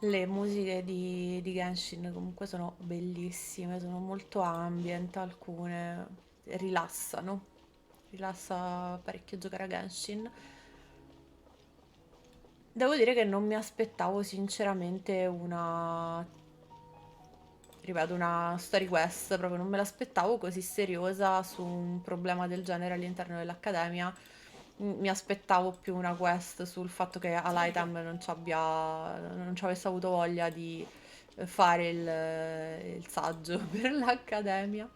Le musiche di Genshin comunque sono bellissime, sono molto ambient, alcune rilassano, rilassa parecchio giocare a Genshin. Devo dire che non mi aspettavo sinceramente ripeto, una story quest, proprio non me l'aspettavo così seriosa su un problema del genere all'interno dell'Accademia. Mi aspettavo più una quest sul fatto che Alhaitham non ci avesse avuto voglia di fare il saggio per l'Accademia.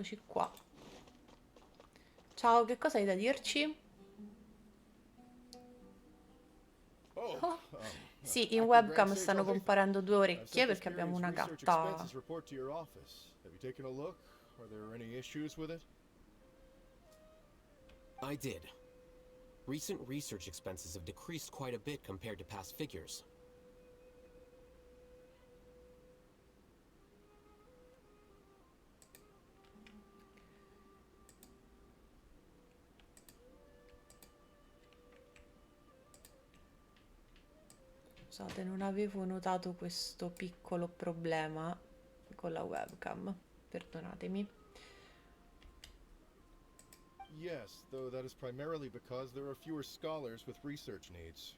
Eccoci qua. Ciao, che cosa hai da dirci? Oh, Oh, sì, in Acting Grand webcam Sage stanno Alhaitham. comparendo due I've orecchie sent this perché abbiamo period's una research gatta. expenses report to your office. Have you taken a look? Are there any issues with it? I did. Recent research expenses have decreased quite a bit compared to past figures. Scusate, non avevo notato questo piccolo problema con la webcam. Perdonatemi. Yes, though that is primarily because there are fewer scholars with research needs.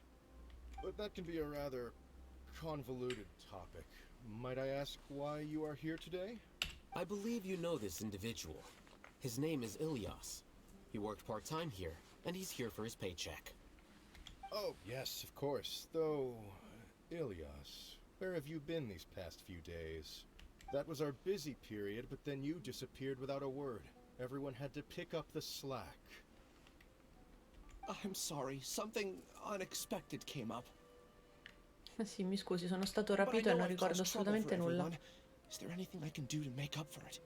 But that can be a rather convoluted topic. Might I ask why you are here today? I believe you know this individual. His name is Ilias. He worked part-time here, and he's here for his paycheck. Oh, yes, of course. Though, Ilias, where have you been these past few days? That was our busy period, but then you disappeared without a word. Everyone had to pick up the slack. I'm sorry, something unexpected came up. Sì, mi scusi, sono stato But I rapito e know non I've ricordo caused trouble for assolutamente nulla. everyone. Is there anything I can do to make up for it?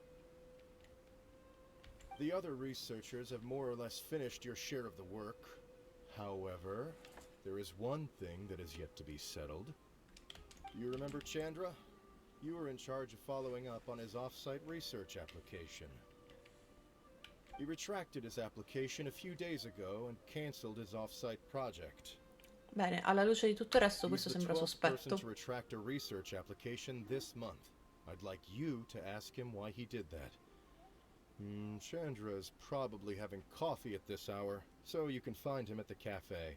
The other researchers have more or less finished your share of the work. However, there is one thing that is yet to be settled. You remember Chandra? You were in charge of following up on his off-site research application. He retracted his application a few days ago and cancelled his off-site project. Bene, alla luce di tutto il resto He's questo the sembra 12th person sospetto. to retract a research application this month. I'd like you to ask him why he did that. Chandra's probably having coffee at this hour, so you can find him at the cafe.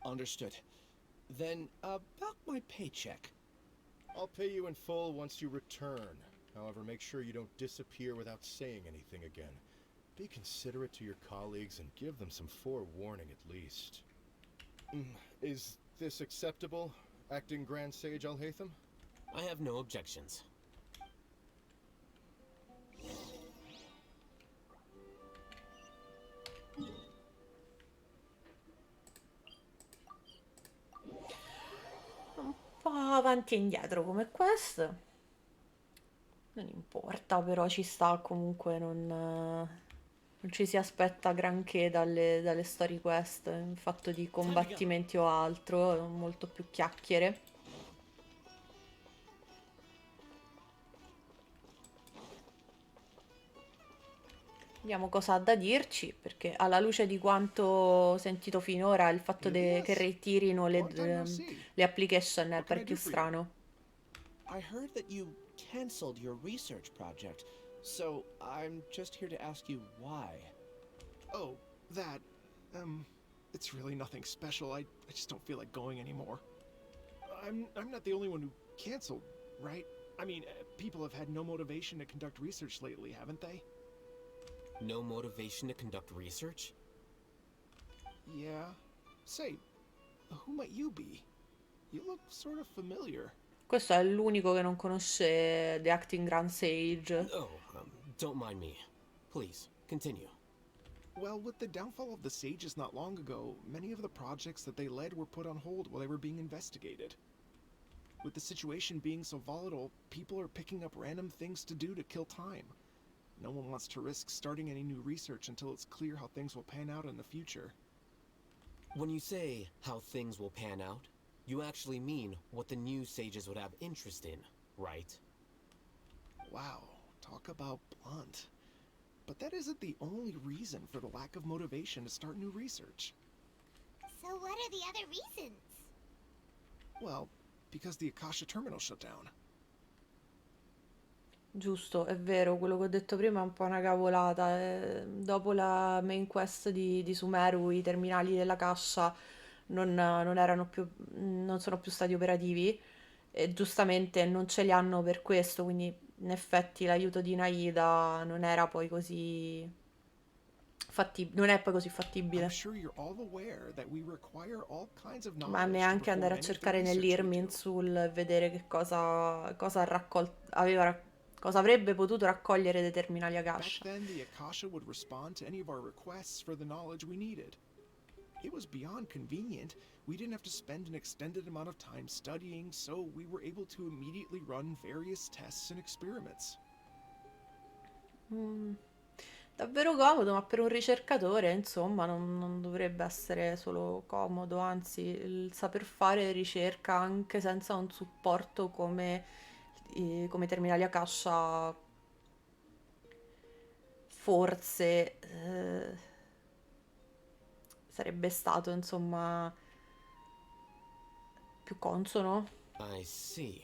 Understood. Then, about my paycheck. I'll pay you in full once you return. However, make sure you don't disappear without saying anything again. Be considerate to your colleagues and give them some forewarning at least. Is this acceptable, Acting Grand Sage Alhaitham? I have no objections. Un po' avanti e indietro come questo. Non importa, però ci sta comunque, non ci si aspetta granché dalle story quest in fatto di Time to go. combattimenti o altro, molto più chiacchiere. Vediamo cosa ha da dirci, perché alla luce di quanto ho sentito finora, il fatto che Ilias? ritirino Long time no see. le application è What can I parecchio do for you? strano. I heard that you canceled your research project, so I'm just here to ask you why. Oh, that. It's really nothing special. I just don't feel like going anymore. I'm not the only one who canceled, right? I mean, people have had no motivation to conduct research lately, haven't they? No motivation to conduct research? Yeah. Say, who might you be? You look sort of familiar. Questo è l'unico che non conosce The Acting Grand Sage. Oh, don't mind me. Please, continue. Well, with the downfall of the sages not long ago, many of the projects that they led were put on hold while they were being investigated. With the situation being so volatile, people are picking up random things to do to kill time. No one wants to risk starting any new research until it's clear how things will pan out in the future. When you say how things will pan out, you actually mean what the new sages would have interest in, right? Wow, talk about blunt. But that isn't the only reason for the lack of motivation to start new research. So what are the other reasons? Well, because the Akasha terminal shut down. Giusto, è vero, quello che ho detto prima è un po' una cavolata. Dopo la main quest di Sumeru, i terminali della Kasha non erano più, non sono più stati operativi e giustamente non ce li hanno per questo, quindi in effetti l'aiuto di Naida non era poi così non è poi così I'm fattibile. sure you're all aware that we require all kinds of Ma knowledge to neanche perform andare a any of the cercare research we nell'Irmin do. sul vedere che cosa ha cosa avrebbe potuto raccogliere dei terminali Back Akasha. then, the Akasha would respond to any of our requests for the knowledge we needed. It was beyond convenient. We didn't have to spend an extended amount of time studying, so we were able to immediately run various tests and experiments. Davvero comodo, ma per un ricercatore, insomma, non dovrebbe essere solo comodo, anzi, il saper fare ricerca anche senza un supporto come terminali Akasha, forse sarebbe stato, insomma, più consono. I see.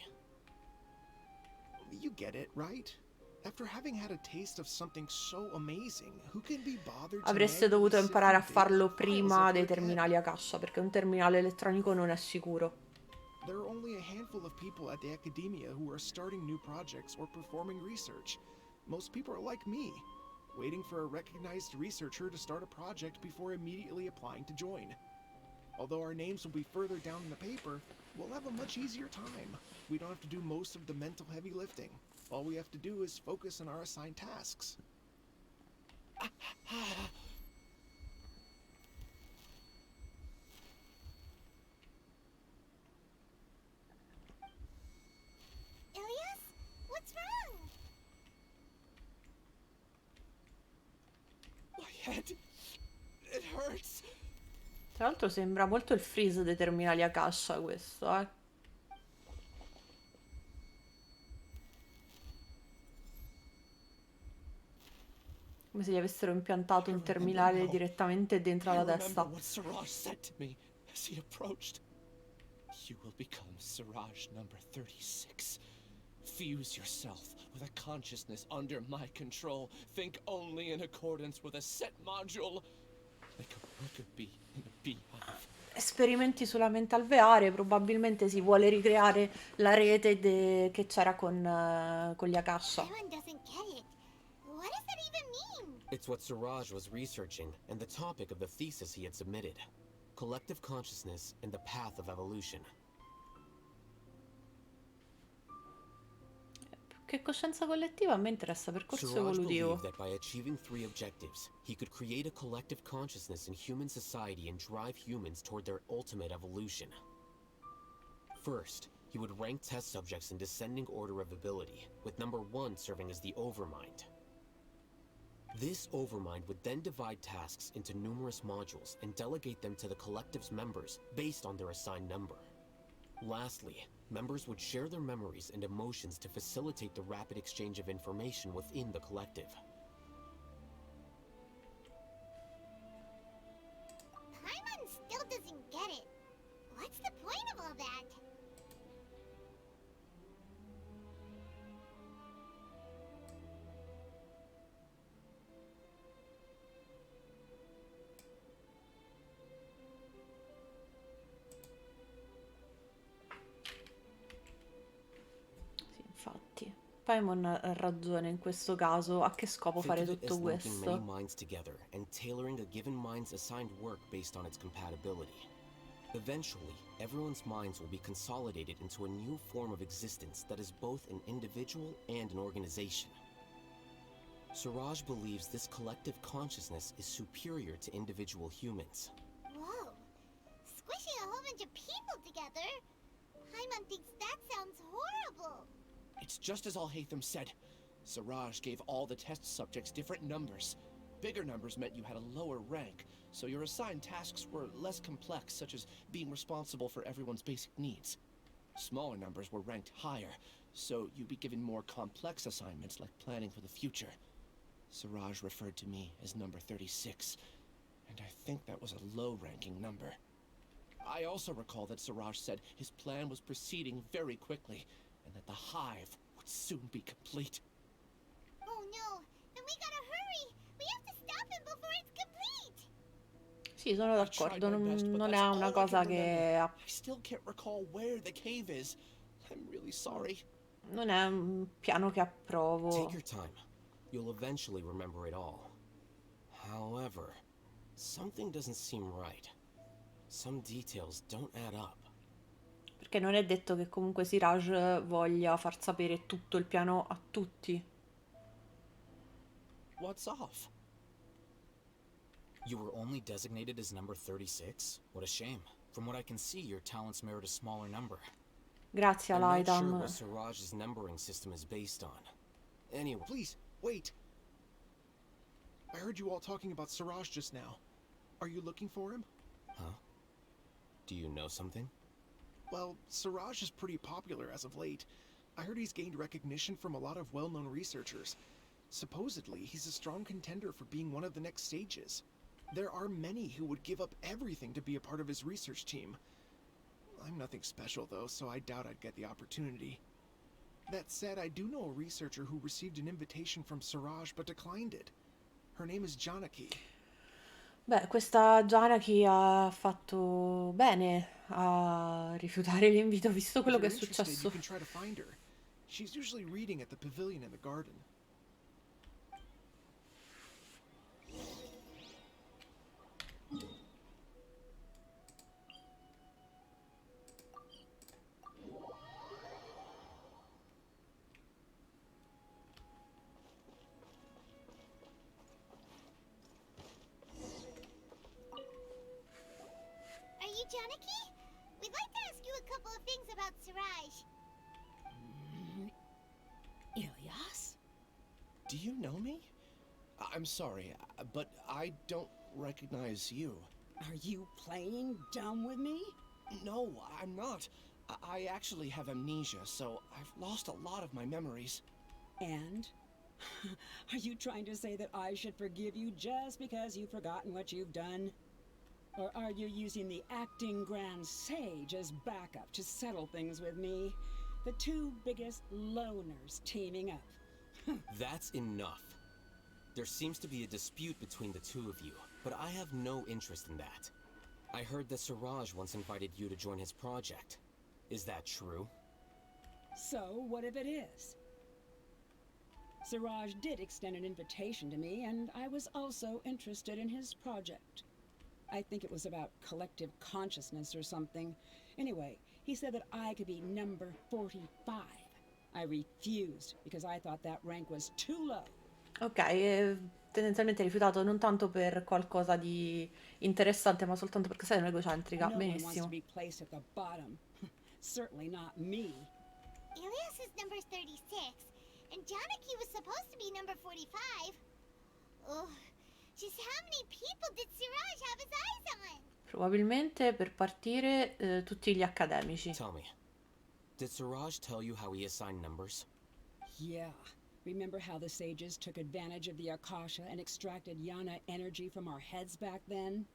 You get it, right? After having had a taste of something so amazing, who can be bothered to Avreste manually dovuto sift imparare a through data farlo files prima ever dei again? terminali Akasha, perché un terminale elettronico non è sicuro. There are only a handful of people at the academia who are starting new projects or performing research. Most people are like me, waiting for a recognized researcher to start a project before immediately applying to join. Although our names will be further down in the paper, we'll have a much easier time. We don't have to do most of the mental heavy lifting. All we have to do is focus on our assigned tasks. Ilias? What's wrong? My head. It hurts. Tra l'altro sembra molto il freeze dei terminali Akasha questo, eh. Come se gli avessero impiantato un terminale direttamente dentro I la remember testa. what Siraj said to me as he approached. You will become Siraj number 36. Fuse yourself with a consciousness under my control. Think only in accordance with a set module. Like a worker bee in a beehive. Esperimenti sulla mente alveare, probabilmente si vuole ricreare la rete che c'era con gli Akasha. Everyone doesn't get it. What does that even mean? It's what Siraj was researching and the topic of the thesis he had submitted. Collective consciousness and the path of evolution. Che coscienza collettiva a me interessa percorso Siraj evolutivo. believed that by achieving 3 objectives, he could create a collective consciousness in human society and drive humans toward their ultimate evolution. First, he would rank test subjects in descending order of ability, with number 1 serving as the overmind. This overmind would then divide tasks into numerous modules and delegate them to the collective's members based on their assigned number. Lastly, members would share their memories and emotions to facilitate the rapid exchange of information within the collective. Paimon still doesn't get it. What's the point of all that? Sì, infatti. Paimon ha ragione in questo caso. A che scopo Think fare of it tutto as linking many questo? minds together and tailoring a given mind's assigned work based on its compatibility. Eventually, everyone's minds will be consolidated into a new form of existence that is both an individual and an organization. Suraj believes this collective consciousness is superior to individual humans. Whoa. Squishing a whole bunch of people together? Paimon thinks that sounds horrible. It's just as Alhaitham said. Siraj gave all the test subjects different numbers. Bigger numbers meant you had a lower rank, so your assigned tasks were less complex, such as being responsible for everyone's basic needs. Smaller numbers were ranked higher, so you'd be given more complex assignments like planning for the future. Siraj referred to me as number 36, and I think that was a low-ranking number. I also recall that Siraj said his plan was proceeding very quickly, and that the hive would soon be complete. Oh no, then we gotta hurry. We have to stop him before it's complete. Sì, sono I tried d'accordo, my best, but non that's è all una I cosa can remember. che I still can't recall where the cave is. I'm really sorry. non è un piano che approvo. Take your time. You'll eventually remember it all. However, something doesn't seem right. Some details don't add up. Perché non è detto che comunque Siraj voglia far sapere tutto il piano a tutti. What's off? You were only designated as number 36? What a shame. From what I can see, your talents merit a smaller number. Grazie I'm not sure Alhaitham. what Siraj's numbering system is based on. Anyway, Please, wait. I heard you all talking about Siraj just now. Are you looking for him? huh? Do you know something? Well, Siraj is pretty popular as of late. I heard he's gained recognition from a lot of well-known researchers. Supposedly, he's a strong contender for being one of the next sages. There are many who would give up everything to be a part of his research team. I'm nothing special, though, so I doubt I'd get the opportunity. That said, I do know a researcher who received an invitation from Siraj but declined it. Her name is Janaki. Beh, questa Janaki ha fatto bene a rifiutare l'invito, visto If quello che you're è interested, you successo. can try to find her. She's usually reading at the pavilion in the garden. Are you Janaki? We'd like to ask you a couple of things about Siraj. Ilyas? Do you know me? I'm sorry, but I don't recognize you. Are you playing dumb with me? No, I'm not. I actually have amnesia, so I've lost a lot of my memories. And? Are you trying to say that I should forgive you just because you've forgotten what you've done? Or are you using the acting Grand Sage as backup to settle things with me? The two biggest loners teaming up. That's enough. There seems to be a dispute between the two of you, but I have no interest in that. I heard that Siraj once invited you to join his project. Is that true? So, what if it is? Siraj did extend an invitation to me, and I was also interested in his project. I think it was about collective consciousness or something. Anyway, he said that I could be number 45. I refused because I thought that rank was too low. Ok, tendenzialmente rifiutato non tanto per qualcosa di interessante, ma soltanto perché sei un'egocentrica. No one wants to Benissimo. be placed at the bottom. Certainly not me. Ilyas is number 36, and Janaki was supposed to be number 45. Ugh. Just how many people did Siraj have his eyes on? Probabilmente per partire tutti gli accademici. Tell me, did Siraj tell you how he assigned numbers? Yeah. Remember how the sages took advantage of the Akasha and extracted Yana energy from our heads back then?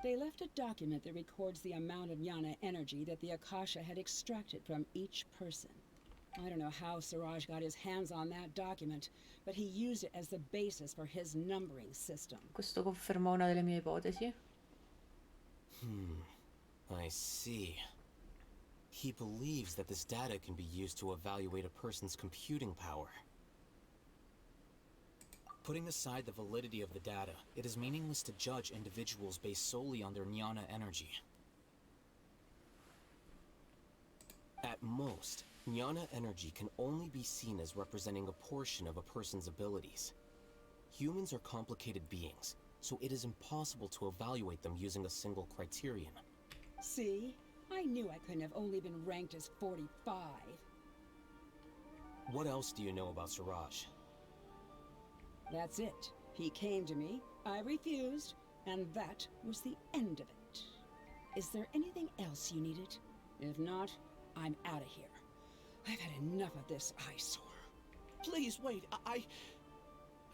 They left a document that records the amount of Yana energy that the Akasha had extracted from each person. I don't know how Siraj got his hands on that document, but he used it as the basis for his numbering system. Questo conferma una delle mie ipotesi. I see. He believes that this data can be used to evaluate a person's computing power. Putting aside the validity of the data, it is meaningless to judge individuals based solely on their jnana energy. At most, jnana energy can only be seen as representing a portion of a person's abilities. Humans are complicated beings, so it is impossible to evaluate them using a single criterion. See? I knew I couldn't have only been ranked as 45. What else do you know about Suraj? That's it. He came to me, I refused, and that was the end of it. Is there anything else you needed? If not, I'm out of here. I've had enough of this eyesore. Please wait. I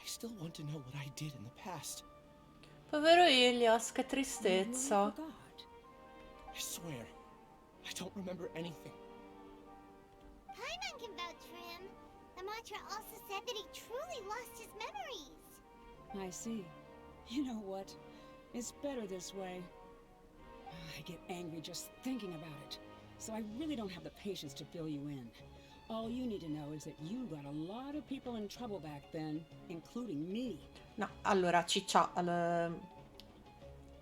still want to know what I did in the past. Povero Ilias, che You really tristezza. forgot. I swear, I don't remember anything. Paimon can vouch for him. The mantra also said that he truly lost his memories. I see. You know what? It's better this way. I get angry just thinking about it, so I really don't have the patience to fill you in. All you need to know is that you got a lot of people in trouble back then, including me. No, allora, Ciccia,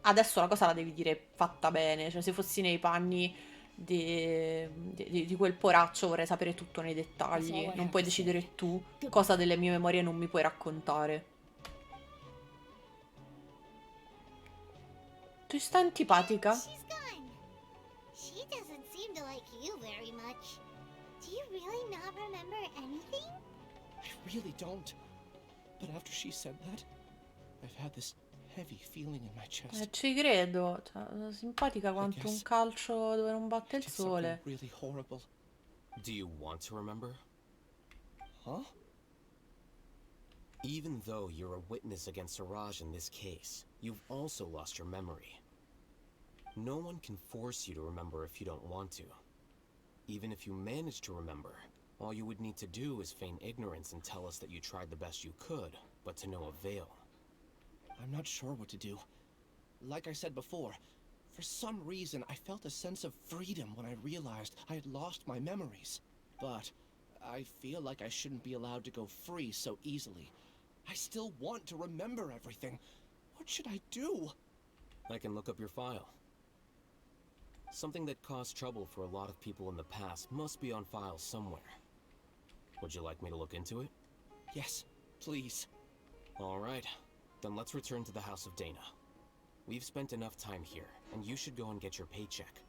adesso la cosa la devi dire fatta bene, cioè se fossi nei panni di quel poraccio vorrei sapere tutto nei dettagli, non puoi decidere tu cosa delle mie memorie non mi puoi raccontare. Tu stai antipatica? She's gone. She doesn't seem to like you very much. Do you really not remember anything? I really don't. But after she said that, I've had this heavy feeling in my chest. Ci credo, cioè, simpatica quanto un calcio dove non batte il It's something sole. really horrible. Do you want to remember? Huh? Even though you're a witness against Suraj in this case, you've also lost your memory. No one can force you to remember if you don't want to. Even if you manage to remember, all you would need to do is feign ignorance and tell us that you tried the best you could, but to no avail. I'm not sure what to do. Like I said before, for some reason I felt a sense of freedom when I realized I had lost my memories. But I feel like I shouldn't be allowed to go free so easily. I still want to remember everything. What should I do? I can look up your file. Something that caused trouble for a lot of people in the past must be on file somewhere. Would you like me to look into it? Yes, please. All right. Then let's return to the House of Dana. We've spent enough time here, and you should go and get your paycheck.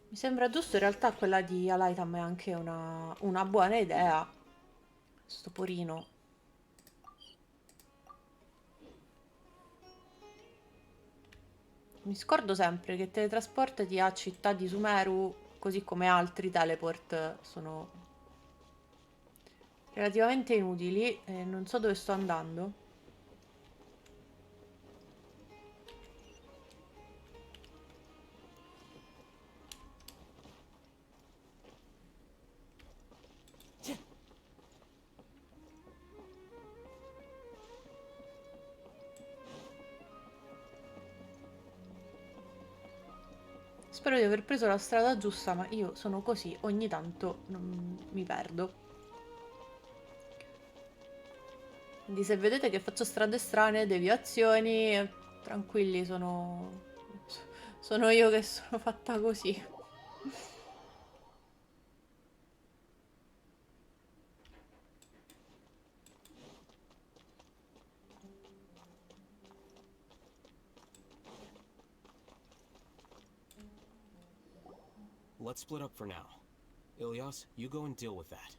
Mi sembra giusto, in realtà quella di Alhaitham è anche una buona idea. Sto porino. Mi scordo sempre che teletrasportati a Città di Sumeru, così come altri teleport, sono relativamente inutili e non so dove sto andando. Spero di aver preso la strada giusta, ma io sono così, ogni tanto mi perdo. Quindi se vedete che faccio strade strane, deviazioni, tranquilli, sono io che sono fatta così. Let's split up for now. Ilyas, you go and deal with that.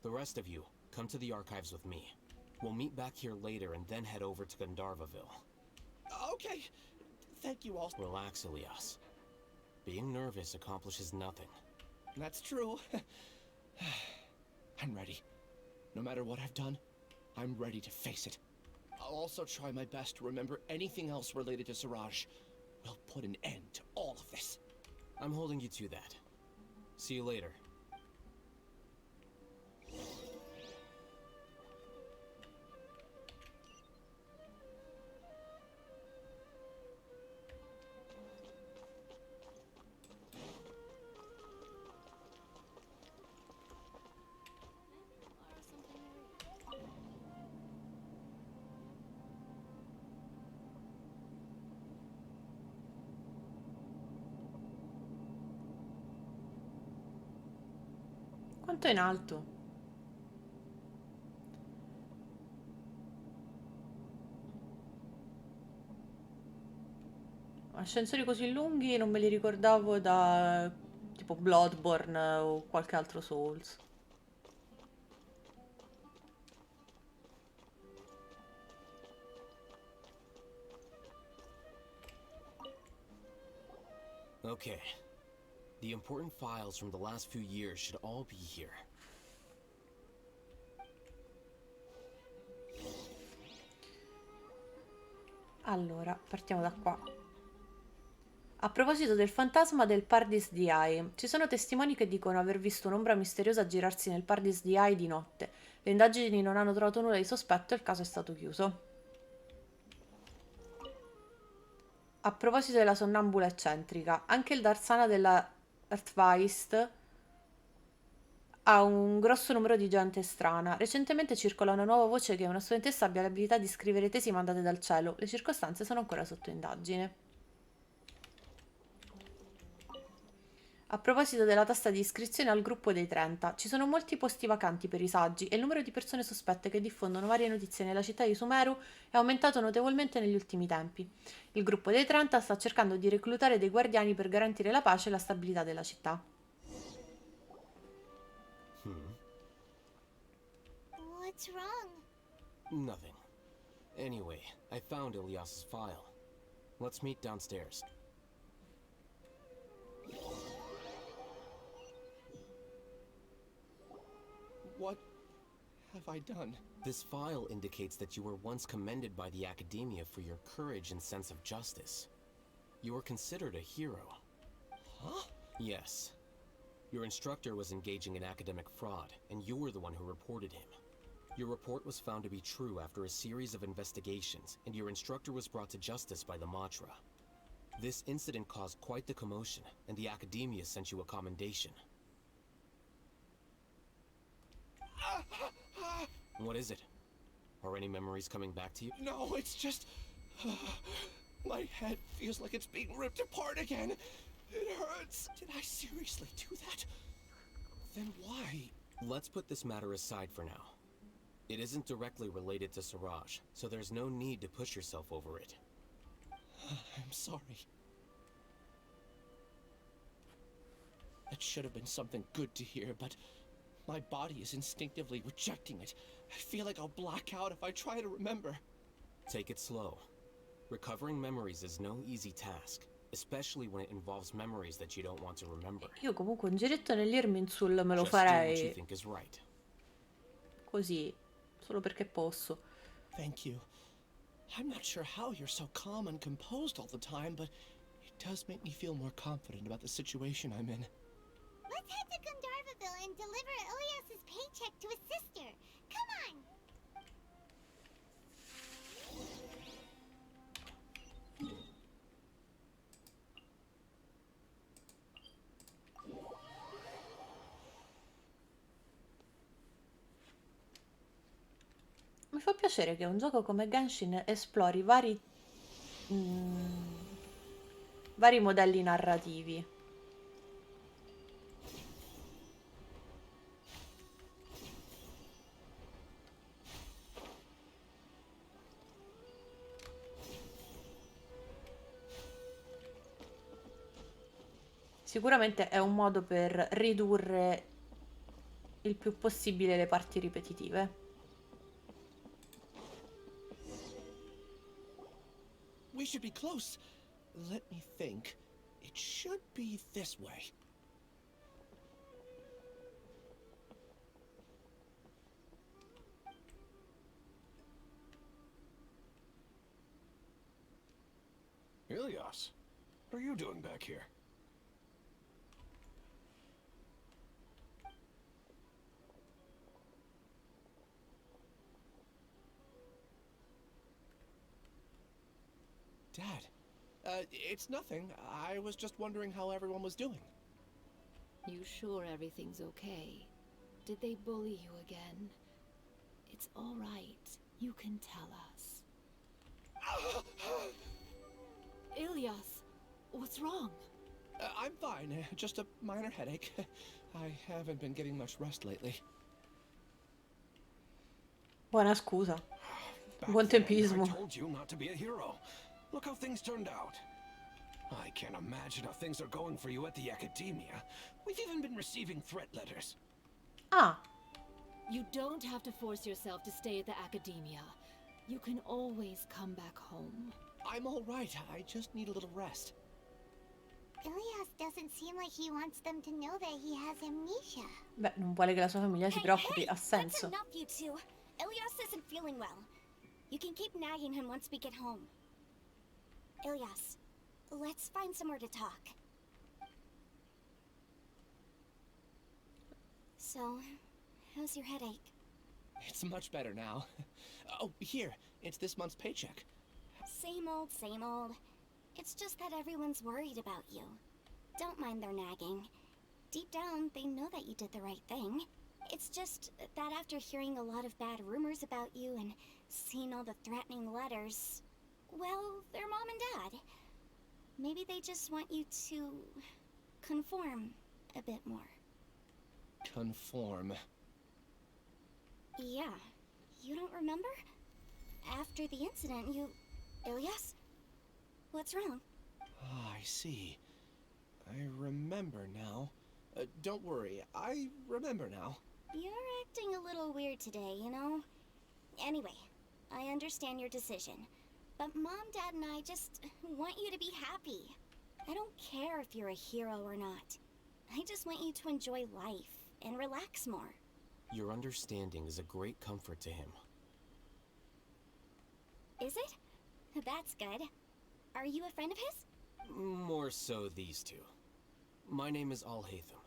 The rest of you, come to the archives with me. We'll meet back here later and then head over to Gandharvaville. Okay. Thank you all. Relax, Ilyas. Being nervous accomplishes nothing. That's true. I'm ready. No matter what I've done, I'm ready to face it. I'll also try my best to remember anything else related to Suraj. We'll put an end to all of this. I'm holding you to that. See you later. Quanto è in alto? Ascensori così lunghi non me li ricordavo da tipo Bloodborne o qualche altro Souls. Okay. The important files from the last few years should all be here. Allora, partiamo da qua. A proposito del fantasma del Pardis di Ai, ci sono testimoni che dicono aver visto un'ombra misteriosa girarsi nel Pardis di Ai di notte. Le indagini non hanno trovato nulla di sospetto e il caso è stato chiuso. A proposito della sonnambula eccentrica, anche il Darsana della Earthweist ha un grosso numero di gente strana. Recentemente circola una nuova voce che una studentessa abbia l'abilità di scrivere tesi mandate dal cielo. Le circostanze sono ancora sotto indagine. A proposito della tasta di iscrizione al gruppo dei 30, ci sono molti posti vacanti per i saggi e il numero di persone sospette che diffondono varie notizie nella città di Sumeru è aumentato notevolmente negli ultimi tempi. Il gruppo dei 30 sta cercando di reclutare dei guardiani per garantire la pace e la stabilità della città. What's wrong? Nothing. Anyway, I found Ilyas's file. Let's meet downstairs. What have I done? This file indicates that you were once commended by the Academia for your courage and sense of justice. You were considered a hero. Huh? Yes. Your instructor was engaging in academic fraud, and you were the one who reported him. Your report was found to be true after a series of investigations, and your instructor was brought to justice by the Matra. This incident caused quite the commotion, and the Academia sent you a commendation. What is it? Are any memories coming back to you? No, it's just... my head feels like it's being ripped apart again. It hurts. Did I seriously do that? Then why? Let's put this matter aside for now. It isn't directly related to Siraj, so there's no need to push yourself over it. I'm sorry. That should have been something good to hear, but my body is instinctively rejecting it. I feel like I'll black out if I try to remember. Take it slow. Recovering memories is no easy task, especially when it involves memories that you don't want to remember. Io comunque un giretto nell'Irminsul me lo Just do what you farei think is right. così, solo perché posso. Thank you. I'm not sure how you're so calm and composed all the time, but it does make me feel more confident about the situation I'm in. Let's head to Gandharvaville and deliver Ilyas's paycheck to his sister. Come on! Mi fa piacere che un gioco come Genshin esplori vari modelli narrativi. Sicuramente è un modo per ridurre il più possibile le parti ripetitive. We should be close. Let me think. It should be this way. Ilyas, what are you doing back here? Dad, it's nothing. I was just wondering how everyone was doing. You sure everything's okay? Did they bully you again? It's all right. You can tell us. Ilyas, what's wrong? I'm fine. Just a minor headache. I haven't been getting much rest lately. Buona scusa. Back Buon then, I tempismo. told you not to be a hero. Look how things turned out. I can't imagine how things are going for you at the academia. We've even been receiving threat letters. Ah, You don't have to force yourself to stay at the academia. You can always come back home. I'm all right. I just need a little rest. Ilias doesn't seem like he wants them to know that he has amnesia. beh, non vuole che la sua famiglia si preoccupi, ha That's senso. enough, you two. Ilias isn't feeling well. You can keep nagging him once we get home. Ilias, let's find somewhere to talk. So, how's your headache? It's much better now. Oh, here. It's this month's paycheck. Same old, same old. It's just that everyone's worried about you. Don't mind their nagging. Deep down, they know that you did the right thing. It's just that after hearing a lot of bad rumors about you and seeing all the threatening letters, well, they're mom and dad. Maybe they just want you to conform a bit more. Conform. Yeah. You don't remember? After the incident, you... Ilias? What's wrong? Ah, I see. I remember now. Don't worry, I remember now. You're acting a little weird today, you know? Anyway, I understand your decision. But Mom, Dad, and I just want you to be happy. I don't care if you're a hero or not. I just want you to enjoy life and relax more. Your understanding is a great comfort to him. Is it? That's good. Are you a friend of his? More so these two. My name is Alhaitham,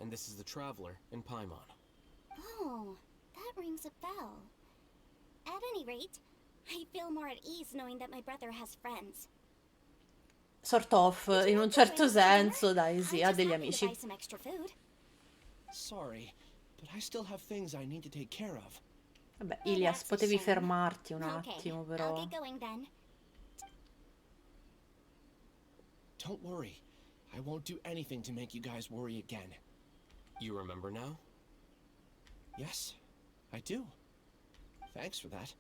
and this is the Traveler in Paimon. Oh, that rings a bell. At any rate, I feel more at ease knowing that my brother has friends. Sort of, in un certo senso, dai, sì, ha degli amici. Buy some extra food. Sorry, but I still have things I need to take care of. Vabbè, Ilias, potevi fermarti un attimo, I'll però. get going then. Don't worry. I won't do anything to make you guys worry again. You remember now? Yes, I do. Thanks for that.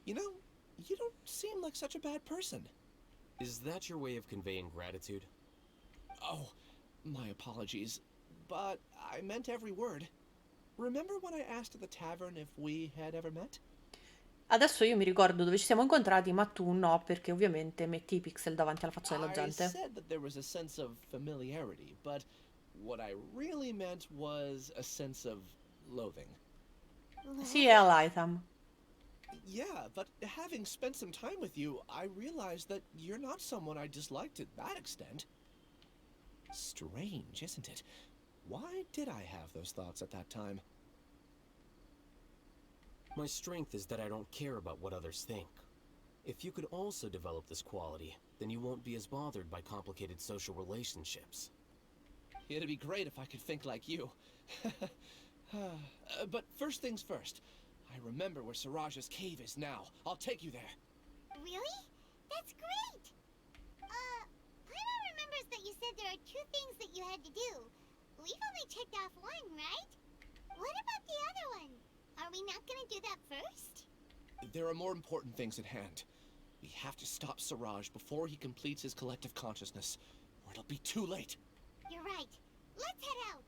You know, you don't seem like such a bad person. Is that your way of conveying gratitude? Oh, my apologies. But I meant every word. Remember when I asked at the tavern if we had ever met? Adesso io mi ricordo dove ci siamo incontrati, ma tu no, perché ovviamente metti i pixel davanti alla faccia della I gente. said that there was a sense of familiarity, but what I really meant was a sense of loathing. Sì, è Alhaitham. Yeah, but having spent some time with you, I realized that you're not someone I dislike to that extent. Strange, isn't it? Why did I have those thoughts at that time? My strength is that I don't care about what others think. If you could also develop this quality, then you won't be as bothered by complicated social relationships. It'd be great if I could think like you. But first things first. I remember where Siraj's cave is now. I'll take you there. Really? That's great! Paimon remembers that you said there are 2 things that you had to do. We've only checked off 1, right? What about the other one? Are we not gonna do that first? There are more important things at hand. We have to stop Siraj before he completes his collective consciousness, or it'll be too late. You're right. Let's head out.